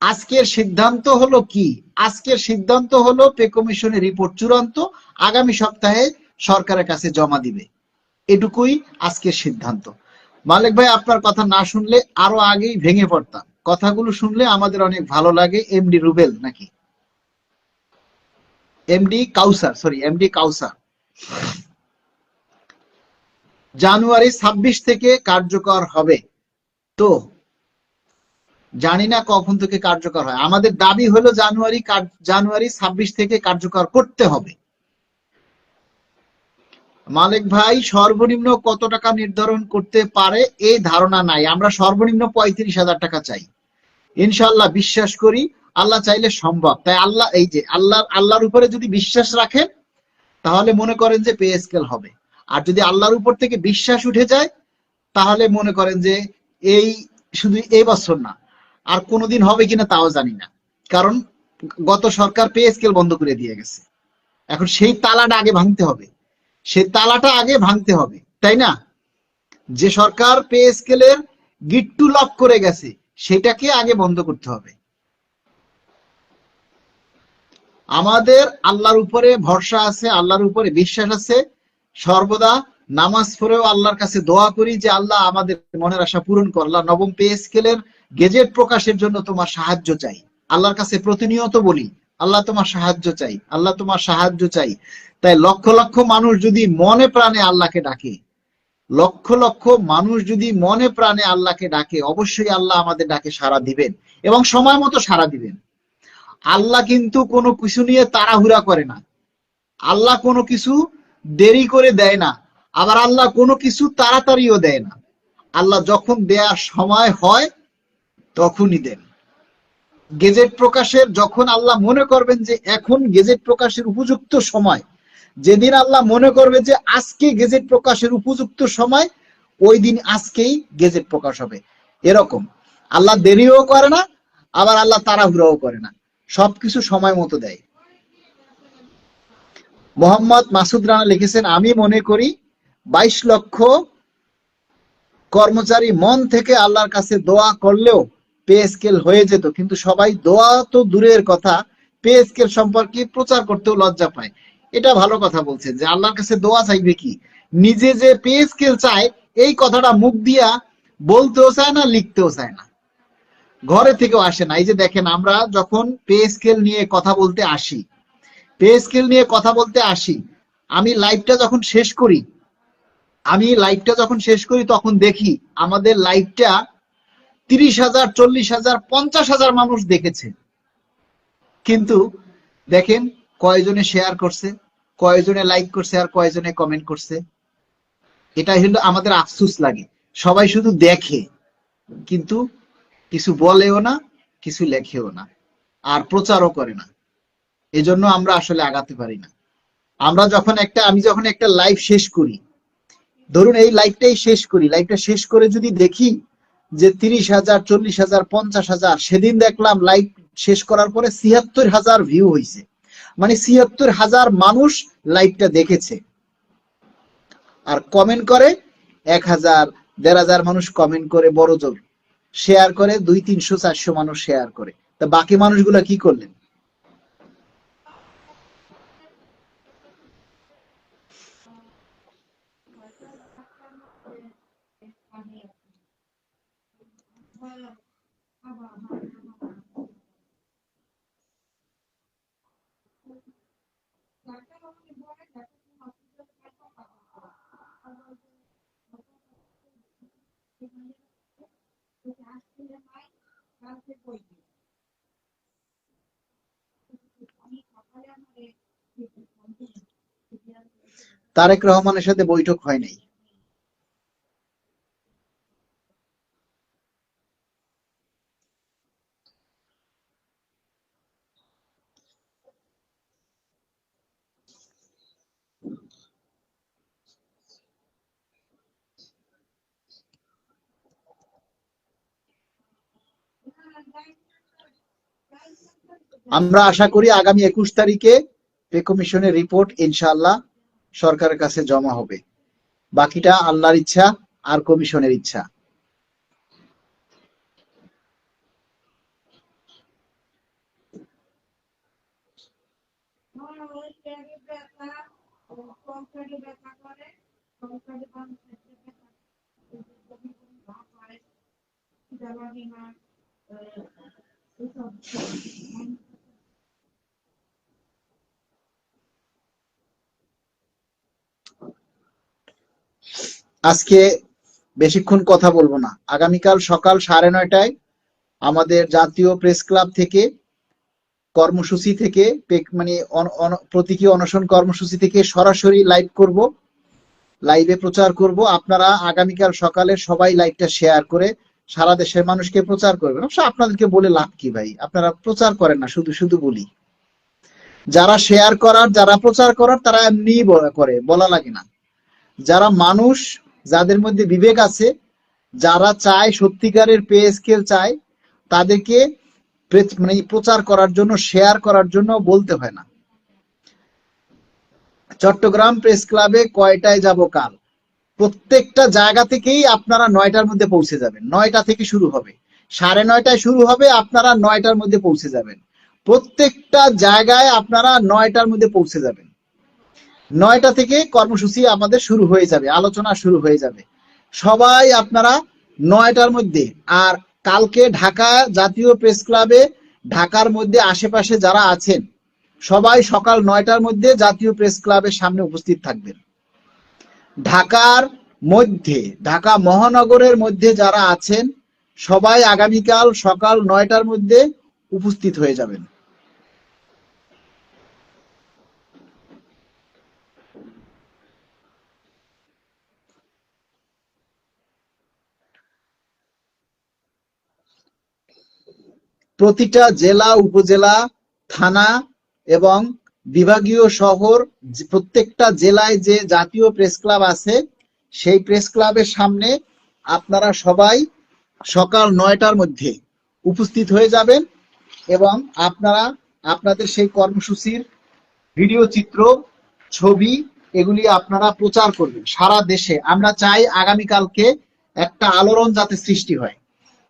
আজকের সিদ্ধান্ত হলো কি? আজকের সিদ্ধান্ত হলো পে কমিশনের রিপোর্ট চূড়ান্ত, আগামী সপ্তাহে সরকারের কাছে জমা দিবে। এটুকুই আজকের সিদ্ধান্ত। মালিক ভাই, আপনার কথা না শুনলে আরো আগেই ভেঙে পড়তাম। কথাগুলো শুনলে আমাদের অনেক ভালো লাগে। এমডি রুবেল নাকি এমডি কাউসার, সরি এমডি কাউসার। জানুয়ারি 26 থেকে কার্যকর হবে। তো জানি না কখন থেকে কার্যকর হয়। আমাদের দাবি হলো জানুয়ারি 26 থেকে কার্যকর করতে হবে। মালিক ভাই, সর্বনিম্ন কত টাকা নির্ধারণ করতে পারে এই ধারণা নাই। আমরা সর্বনিম্ন 35,000 টাকা চাই। ইনশাআল্লাহ বিশ্বাস করি আল্লাহ চাইলে সম্ভব। তাই আল্লাহ, এই যে আল্লাহর উপরে যদি বিশ্বাস রাখেন তাহলে মনে করেন যে পে স্কেল হবে। আর যদি আল্লাহর উপর থেকে বিশ্বাস উঠে যায় তাহলে মনে করেন যে এই শুধু এই বছর না, আর কোনোদিন হবে কিনা তাও জানি না। কারণ গত সরকার পে স্কেল বন্ধ করে দিয়ে গেছে। এখন সেই তালাটা আগে ভাঙতে হবে, সেই তালাটা আগে ভাঙতে হবে, তাই না? যে সরকার পে স্কেলের গিট্টু লক করে গেছে সেটাকে আগে বন্ধ করতে হবে। আমাদের আল্লাহর উপরে ভরসা আছে, আল্লাহর উপরে বিশ্বাস আছে। সর্বদা নামাজ পড়েও আল্লাহর কাছে দোয়া করি যে আল্লাহ আমাদের মনের আশা পূরণ কর। আল্লাহ, নবম পে স্কেলের গেজেট প্রকাশের জন্য তোমার সাহায্য চাই। আল্লাহর কাছে প্রতিনিয়ত বলি, আল্লাহ তোমার সাহায্য চাই, আল্লাহ তোমার সাহায্য চাই। তাই লক্ষ লক্ষ মানুষ যদি মনে প্রাণে আল্লাহকে ডাকে, লক্ষ লক্ষ মানুষ যদি মনে প্রাণে আল্লাহকে ডাকে, অবশ্যই আল্লাহ আমাদের ডাকে সাড়া দিবেন এবং সময় মতো সাড়া দিবেন। আল্লাহ কিন্তু কোনো কিছু নিয়ে তাড়াহুড়া করে না। আল্লাহ কোনো কিছু দেরি করে দেয় না, আবার আল্লাহ কোনো কিছু তাড়াতাড়িও দেয় না। আল্লাহ যখন দেয়ার সময় হয় তখনই দেন। গেজেট প্রকাশের যখন আল্লাহ মনে করবেন যে এখন গেজেট প্রকাশের উপযুক্ত সময়, যেদিন আল্লাহ মনে করবে যে আজকে গেজেট প্রকাশের উপযুক্ত সময়, ওই দিন আজকেই গেজেট প্রকাশ হবে। এরকম আল্লাহ দেরিও করে না, আবার আল্লাহ তাড়াহুড়াও করে না, সবকিছু সময় মতো দেয়। মোহাম্মদ মাসুদ রানা লিখেছেন, আমি মনে করি 22 লক্ষ কর্মচারী মন থেকে আল্লাহর কাছে দোয়া করলেও পে স্কেল হয়ে যেত, কিন্তু সবাই দোয়া তো দূরের কথা, পে স্কেল সম্পর্কে প্রচার করতেও লজ্জা পায়। এটা ভালো কথা বলছেন যে আল্লাহর কাছে দোয়া চাইবে কি, নিজে যে পে স্কেল চায় এই কথাটা মুখ দিয়া বলতেও চায় না, লিখতেও চায় না, ঘরে থেকেও আসে না। এই যে দেখেন, আমরা যখন পে স্কেল নিয়ে কথা বলতে আসি, পে স্কেল নিয়ে কথা বলতে আসি, আমি লাইভটা যখন শেষ করি, তখন দেখি আমাদের লাইভটা 30,000, 40,000, 50,000 মানুষ দেখেছে। কিন্তু দেখেন কয়জনে শেয়ার করছে, কয়জনে লাইক করছে, আর কয়জনে কমেন্ট করছে। এটা হলো আমাদের আফসোস লাগে। সবাই শুধু দেখে কিন্তু কিছু বলেও না, কিছু লেখেও না, আর প্রচারও করে না। এজন্য আমরা আসলে আগাতে পারি না। আমি যখন একটা লাইভ শেষ করি, ধরুন এই লাইভটা শেষ করে যদি দেখি যে 30,000, 40,000, 50,000, সেদিন দেখলাম লাইভ শেষ করার পরে 76,000 ভিউ হয়েছে, মানে 76,000 মানুষ লাইভটা দেখেছে। আর কমেন্ট করে 1,000, 1,500 মানুষ কমেন্ট করে, বড় জোর শেয়ার করে 200, 300, 400 মানুষ শেয়ার করে। তা বাকি মানুষগুলা কি করলেন? তারেক রহমানের সাথে বৈঠক হয় নাই। আমরা আশা করি আগামী 21 তারিখে পে কমিশনের রিপোর্ট ইনশাআল্লাহ সরকারের কাছে জমা হবে। বাকিটা আল্লাহর ইচ্ছা আর কমিশনের ইচ্ছা। আজকে বেশিক্ষণ কথা বলবো না। আগামীকাল সকাল 9:30টায় আমাদের জাতীয় প্রেস ক্লাব থেকে কর্মসূচি থেকে মানে প্রতীকী অনশন কর্মসূচি থেকে সরাসরি লাইভ করব, লাইভে প্রচার করব। আপনারা আগামীকাল সকালে সবাই লাইভটা শেয়ার করে সারা দেশের মানুষকে প্রচার করবেন। অবশ্য আপনাদেরকে বলে লাভ কি ভাই, আপনারা প্রচার করেন না, শুধু শুধু বলি। যারা শেয়ার করার, যারা প্রচার করার, তারা এমনি করে, বলা লাগে না। যারা মানুষ, যাদের মধ্যে বিবেক আছে, যারা চায় সত্যিকারের পে স্কেল চায়, তাদেরকে মানে প্রচার করার জন্য, শেয়ার করার জন্য বলতে হয় না। চট্টগ্রাম প্রেস ক্লাবে কয়টায় যাব কাল? প্রত্যেকটা জায়গা থেকেই আপনারা 9টার মধ্যে পৌঁছে যাবেন। 9টা থেকে শুরু হবে, 9:30টায় শুরু হবে, আপনারা 9টার মধ্যে পৌঁছে যাবেন। প্রত্যেকটা জায়গায় আপনারা 9টার মধ্যে পৌঁছে যাবেন। 9টা থেকে কর্মসূচি আমাদের শুরু হয়ে যাবে, আলোচনা শুরু হয়ে যাবে। সবাই আপনারা 9টার মধ্যে। আর কালকে ঢাকা জাতীয় প্রেস ক্লাবে, ঢাকার মধ্যে আশেপাশে যারা আছেন, সবাই সকাল 9টার মধ্যে জাতীয় প্রেস ক্লাবের সামনে উপস্থিত থাকবেন। ঢাকার মধ্যে, ঢাকা মহানগরের মধ্যে যারা আছেন, সবাই আগামীকাল সকাল 9টার মধ্যে উপস্থিত হয়ে যাবেন। প্রতিটা জেলা, উপজেলা, থানা এবং বিভাগীয় শহর, প্রত্যেকটা জেলায় যে জাতীয় প্রেস ক্লাব আছে, সেই প্রেস ক্লাবের সামনে আপনারা সবাই সকাল 9টার মধ্যে উপস্থিত হয়ে যাবেন এবং আপনারা আপনাদের সেই কর্মসূচির ভিডিও চিত্র, ছবি, এগুলি আপনারা প্রচার করবেন সারা দেশে। আমরা চাই আগামীকালকে একটা আলোড়ন যাতে সৃষ্টি হয়,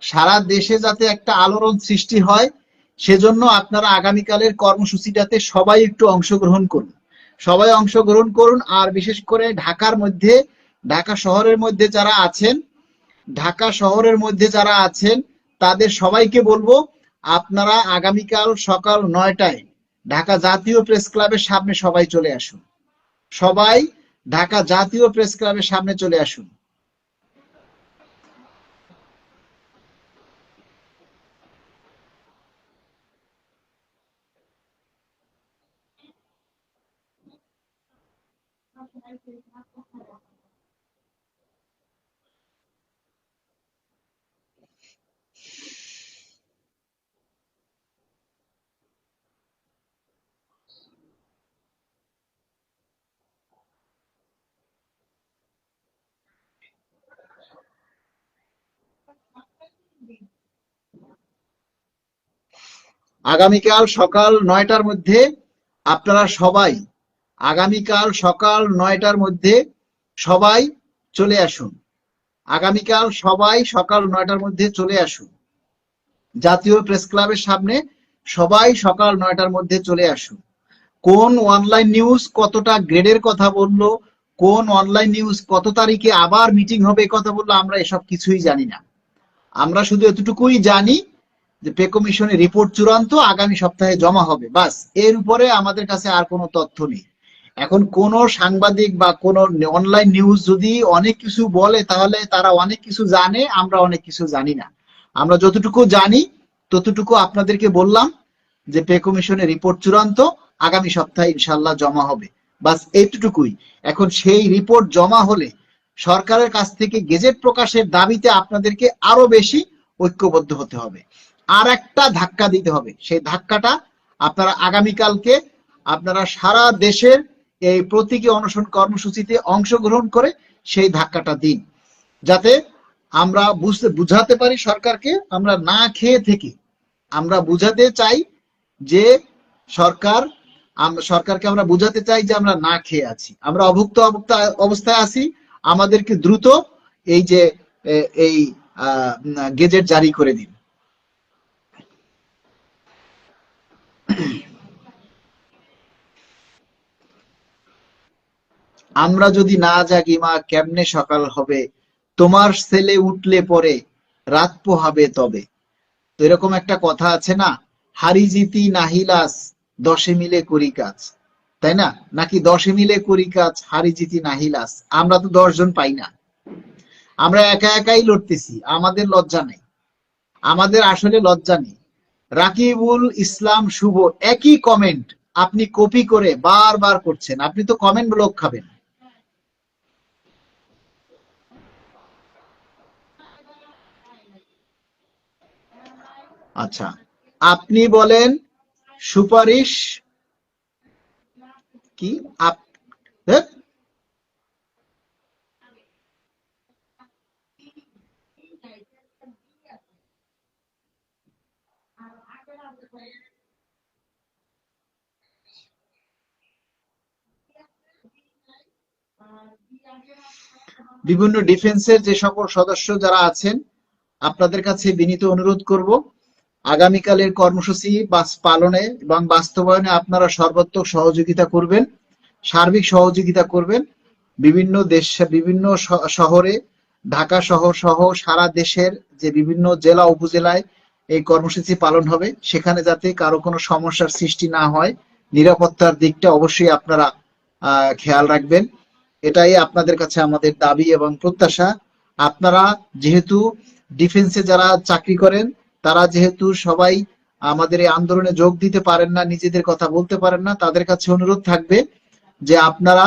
সারা দেশে যাতে একটা আলোড়ন সৃষ্টি হয়, সেজন্য আপনারা আগামীকালের কর্মসূচিটাতে সবাই একটু অংশগ্রহণ করুন। সবাই অংশগ্রহণ করুন। আর বিশেষ করে ঢাকার মধ্যে, ঢাকা শহরের মধ্যে যারা আছেন, ঢাকা শহরের মধ্যে যারা আছেন, তাদের সবাইকে বলবো, আপনারা আগামীকাল সকাল 9টায় ঢাকা জাতীয় প্রেস ক্লাবের সামনে সবাই চলে আসুন। সবাই ঢাকা জাতীয় প্রেস ক্লাবের সামনে চলে আসুন। আগামীকাল সকাল 9টার মধ্যে আপনারা সবাই, আগামীকাল সকাল 9টার মধ্যে সবাই চলে আসুন। আগামীকাল সবাই সকাল 9টার মধ্যে চলে আসুন জাতীয় প্রেস ক্লাবের সামনে। সবাই সকাল 9টার মধ্যে চলে আসুন। কোন অনলাইন নিউজ কতটা গ্রেডের কথা বললো, কোন অনলাইন নিউজ কত তারিখে আবার মিটিং হবে কথা বললো, আমরা এসব কিছুই জানি না। আমরা শুধু এতটুকুই জানি যে পে কমিশনের রিপোর্ট চূড়ান্ত, আগামী সপ্তাহে জমা হবে, বাস। এর উপরে আমাদের কাছে আর কোনো তথ্য নেই। এখন কোন সাংবাদিক বা কোন অনলাইন নিউজ যদি অনেক কিছু বলে, তাহলে তারা অনেক কিছু জানে, আমরা অনেক কিছু জানি না। আমরা যতটুকু জানি ততটুকু আপনাদেরকে বললাম, যে পে কমিশনের রিপোর্ট চূড়ান্ত, আগামী সপ্তাহে ইনশাল্লাহ জমা হবে, বাস এইটুকুই। এখন সেই রিপোর্ট জমা হলে সরকারের কাছ থেকে গেজেট প্রকাশের দাবিতে আপনাদেরকে আরো বেশি ঐক্যবদ্ধ হতে হবে। আর একটা ধাক্কা দিতে হবে। সেই ধাক্কাটা আপনারা আগামীকালকে, আপনারা সারা দেশের এই প্রতীকী অনশন কর্মসূচিতে অংশগ্রহণ করে সেই ধাক্কাটা দিন, যাতে আমরা বুঝাতে পারি সরকারকে। আমরা না খেয়ে থেকে আমরা বুঝাতে চাই যে সরকার, সরকারকে আমরা বুঝাতে চাই যে আমরা না খেয়ে আছি, আমরা অভুক্ত অবস্থায় আছি। আমাদেরকে দ্রুত এই যে এই গেজেট জারি করে দিন। আমরা যদি না জাগি মা কেমনে সকাল হবে, তোমার ছেলে উঠলে পরে রাত পোহাবে তবে। তো এরকম একটা কথা আছে না, হারি জিতি নাহিলাস দশে মিলে করি কাজ, তাই না? নাকি দশে মিলে করি কাজ হারি জিতি নাহিলাস? আমরা তো 10 জন পাই না, আমরা একা একাই লড়তেছি, আমাদের লজ্জা নেই, আমাদের আসলে লজ্জা নেই। রাকিবুল ইসলাম শুভ একই কমেন্ট আপনি কপি করে বারবার করছেন, আপনি তো কমেন্ট ব্লক খাবেন। আচ্ছা, আপনি বলেন সুপারিশ কি হ্যাঁ? বিভিন্ন ডিফেন্সের যে সকল সদস্য যারা আছেন, আপনাদের কাছে বিনীত অনুরোধ করব, আগামীকালের কর্মসূচি পালনে এবং বাস্তবায়নে আপনারা সর্বাত্মক সহযোগিতা করবেন, সার্বিক সহযোগিতা করবেন। বিভিন্ন দেশ, বিভিন্ন শহরে, ঢাকা শহর সহ সারা দেশের যে বিভিন্ন জেলা উপজেলায় এই কর্মসূচি পালন হবে, সেখানে যাতে কারো কোনো সমস্যার সৃষ্টি না হয়, নিরাপত্তার দিকটা অবশ্যই আপনারা খেয়াল রাখবেন। এটাই আপনাদের কাছে আমাদের দাবি এবং প্রত্যাশা। আপনারা যেহেতু ডিফেন্সে যারা চাকরি করেন, তারা যেহেতু সবাই আমাদের এই আন্দোলনে যোগ দিতে পারেন না, নিজেদের কথা বলতে পারেন না, তাদের কাছে অনুরোধ থাকবে যে আপনারা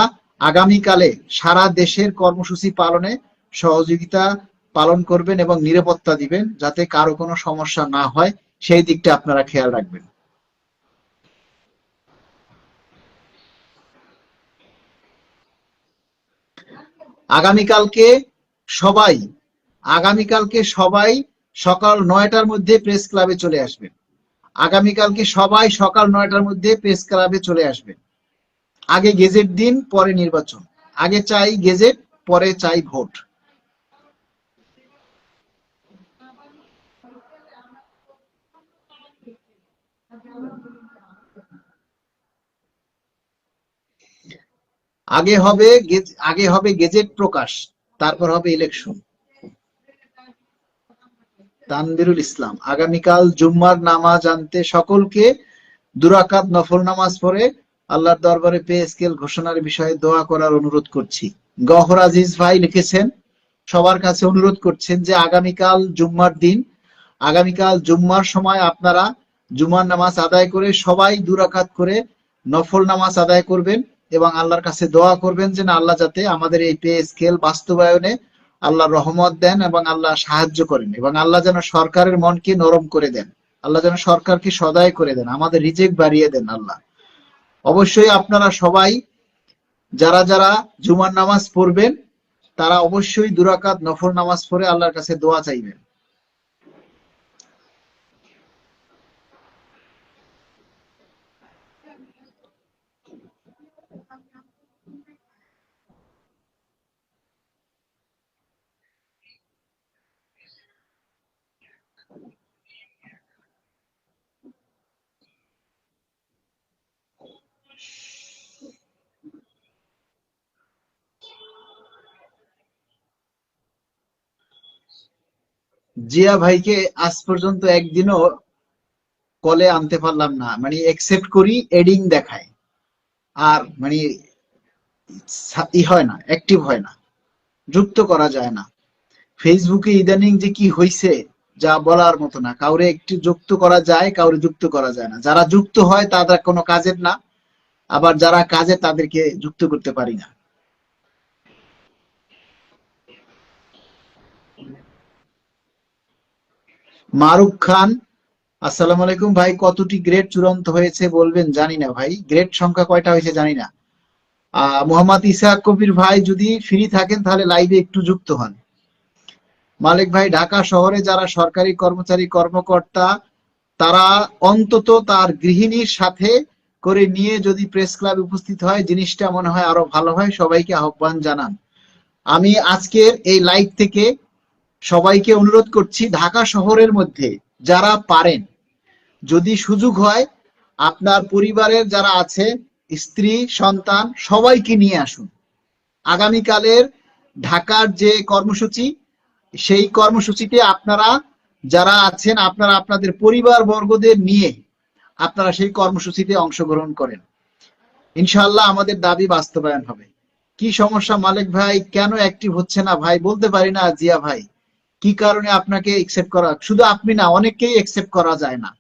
আগামীকালে সারা দেশের কর্মসূচি পালনে সহযোগিতা পালন করবেন এবং নিরাপত্তা দিবেন, যাতে কারো কোনো সমস্যা না হয়, সেই দিকটা আপনারা খেয়াল রাখবেন। আগামীকালকে সবাই আগামীকালকে সবাই সকাল 9টার মধ্যে প্রেস ক্লাবে চলে আসবেন। আগামীকালকে সবাই সকাল 9টার মধ্যে প্রেস ক্লাবে চলে আসবেন। আগে গেজেট দিন, পরে নির্বাচন। আগে চাই গেজেট, পরে চাই ভোট। আগে হবে গেজেট প্রকাশ, তারপর হবে ইলেকশন। তানবিরুল ইসলাম, আগামীকাল জুম্মার নামাজ আনতে সকলকে 2 রাকাত নফল নামাজ পড়ে আল্লাহর দরবারে পে স্কেল ঘোষণার বিষয়ে দোয়া করার অনুরোধ করছি। গহর আজিজ ভাই লিখেছেন, সবার কাছে অনুরোধ করছেন যে আগামীকাল জুম্মার দিন, আগামীকাল জুম্মার সময় আপনারা জুমার নামাজ আদায় করে সবাই 2 রাকাত করে নফল নামাজ আদায় করবেন এবং আল্লাহর কাছে দোয়া করবেন যে না, আল্লাহ যাতে আমাদের এই পে স্কেল বাস্তবায়নে আল্লাহ রহমত দেন এবং আল্লাহ সাহায্য করেন, এবং আল্লাহ যেন সরকারের মনকে নরম করে দেন, আল্লাহ যেন সরকারকে সদয় করে দেন, আমাদের রিজেক বাড়িয়ে দেন আল্লাহ। অবশ্যই আপনারা সবাই যারা যারা জুমার নামাজ পড়বেন, তারা অবশ্যই 2 রাকাত নফল নামাজ পড়ে আল্লাহর কাছে দোয়া চাইবেন। জিয়া ভাইকে আজ পর্যন্ত একদিনও কলে আনতে পারলাম না, মানে একসেপ্ট করি, এডিং দেখায়, আর মানে ই হয় না, অ্যাক্টিভ হয় না, যুক্ত করা যায় না। ফেসবুকে ইদানিং যে কি হইছে, যা বলার মতো না। কাউরে একটু যুক্ত করা যায়, কাউরে যুক্ত করা যায় না। যারা যুক্ত হয় তারা কোনো কাজের না, আবার যারা কাজে তাদেরকে যুক্ত করতে পারি না। মারুফ খান, আসসালামু আলাইকুম ভাই, কতটি গ্রেড চূড়ান্ত হয়েছে বলবেন? জানি না ভাই, গ্রেড সংখ্যা কয়টা হয়েছে জানি না। মোহাম্মদ ইসা কবির ভাই, যদি ফ্রি থাকেন তাহলে লাইভে একটু যুক্ত হন। মালিক ভাই, ঢাকা শহরে যারা সরকারি কর্মচারী কর্মকর্তা, তারা অন্তত তার গৃহিণীর সাথে করে নিয়ে যদি প্রেস ক্লাবে উপস্থিত হয়, জিনিসটা মনে হয় আরো ভালো হয়। সবাইকে আহ্বান জানান। আমি আজকের এই লাইভ থেকে সবাইকে অনুরোধ করছি, ঢাকা শহরের মধ্যে যারা পারেন, যদি সুযোগ হয়, আপনার পরিবারের যারা আছে, স্ত্রী সন্তান সবাইকে নিয়ে আসুন। আগামীকালের ঢাকার যে কর্মসূচি, সেই কর্মসূচিতে আপনারা যারা আছেন, আপনারা আপনাদের পরিবার বর্গদের নিয়ে আপনারা সেই কর্মসূচিতে অংশগ্রহণ করেন। ইনশাআল্লাহ আমাদের দাবি বাস্তবায়ন হবে। কি সমস্যা মালিক ভাই, কেন অ্যাক্টিভ হচ্ছে না ভাই? বলতে পারি না জিয়া ভাই, কি কারণে আপনাকে একসেপ্ট করা, শুধু আপনি না, অনেককেই একসেপ্ট করা যায় না।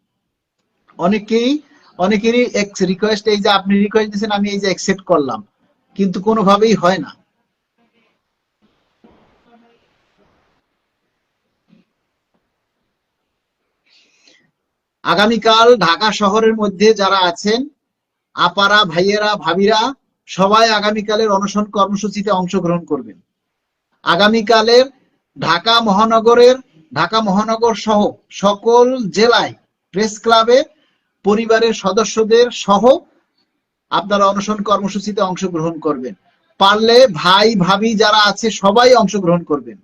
অনেকেরই রিকোয়েস্ট, এই যে আপনি রিকোয়েস্ট দিয়েছেন, আমি এই যে অ্যাকসেপ্ট করলাম, কিন্তু কোনোভাবেই হয় না। আগামীকাল ঢাকা শহরের মধ্যে যারা আছেন, আপারা, ভাইয়েরা, ভাবিরা, সবাই আগামীকালের অনশন কর্মসূচিতে অংশগ্রহণ করবেন। আগামীকালের ঢাকা মহানগর সহ সকল জেলায় প্রেস ক্লাবে পরিবারের সদস্যদের সহ আপনারা অনশন কর্মসূচিতে অংশগ্রহণ করবেন। পারলে ভাই ভাবি যারা আছে সবাই অংশগ্রহণ করবেন।